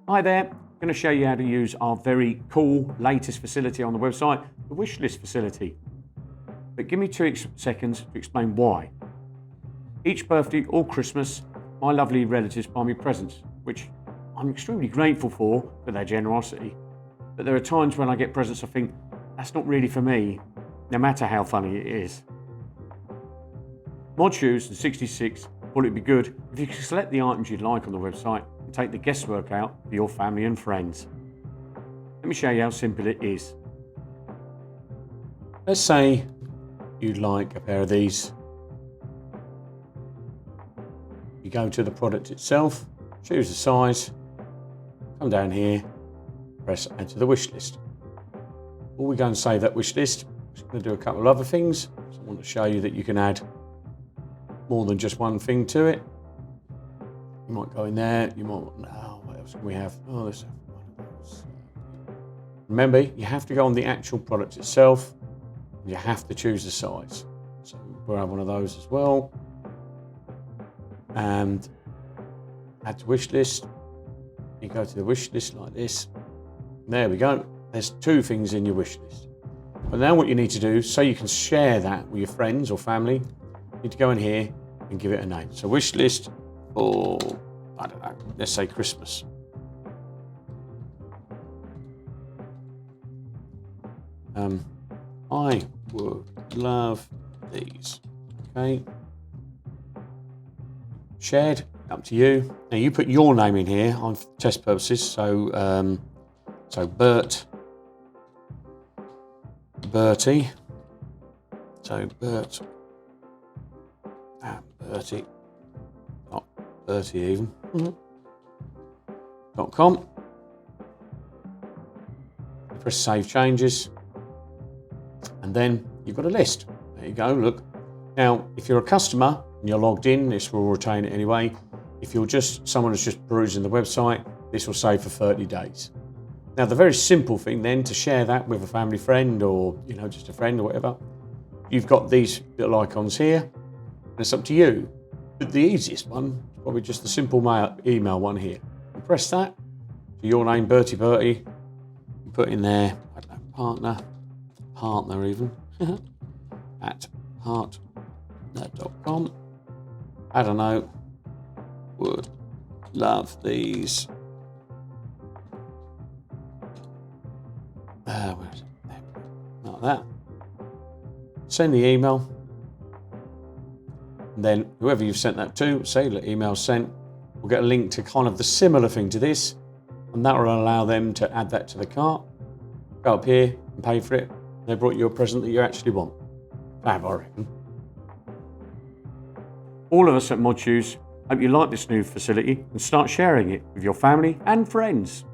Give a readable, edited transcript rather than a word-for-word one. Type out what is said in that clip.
Hi there, I'm going to show you how to use our very cool latest facility on the website, the Wishlist facility. But give me 2 seconds to explain why. Each birthday or Christmas, my lovely relatives buy me presents, which I'm extremely grateful for their generosity. But there are times when I get presents I think, that's not really for me, no matter how funny it is. Modshoes and 66 thought it'd be good if you could select the items you'd like on the website and take the guesswork out for your family and friends. Let me show you how simple it is. Let's say you'd like a pair of these. You go to the product itself, choose the size, come down here, press add to the wish list. Before we go and save that wish list, I'm just going to do a couple of other things. So I want to show you that you can add more than just one thing to it. You might go in there, you might want, what else can we have? Oh, let's have one of those. Remember, you have to go on the actual product itself. You have to choose the size. So we'll have one of those as well. And add to wish list. You go to the wish list like this. There we go. There's 2 things in your wish list. But now what you need to do, so you can share that with your friends or family, you need to go in here and give it a name. So wish list for, I don't know, let's say Christmas. I would love these. Okay. Shared, up to you. Now you put your name in here on test purposes. So Bert, Bertie. So Bert and Bertie, not Bertie even. .com. Press save changes, and then you've got a list. There you go. Look. Now, if you're a customer and you're logged in, this will retain it anyway. If you're just someone who's just perusing the website, this will save for 30 days. Now, the very simple thing then to share that with a family friend or just a friend or whatever, you've got these little icons here, and it's up to you. But the easiest one is probably just the simple email one here. You press that for your name, Bertie. You put in there, I don't know, partner even, at partner.com. I don't know, would love these. Where is it? There. Like that. Send the email. And then whoever you've sent that to, say the email sent, will get a link to kind of the similar thing to this, and that will allow them to add that to the cart, go up here and pay for it. They brought you a present that you actually want. Fab, I reckon. All of us at Modshoes hope you like this new facility and start sharing it with your family and friends.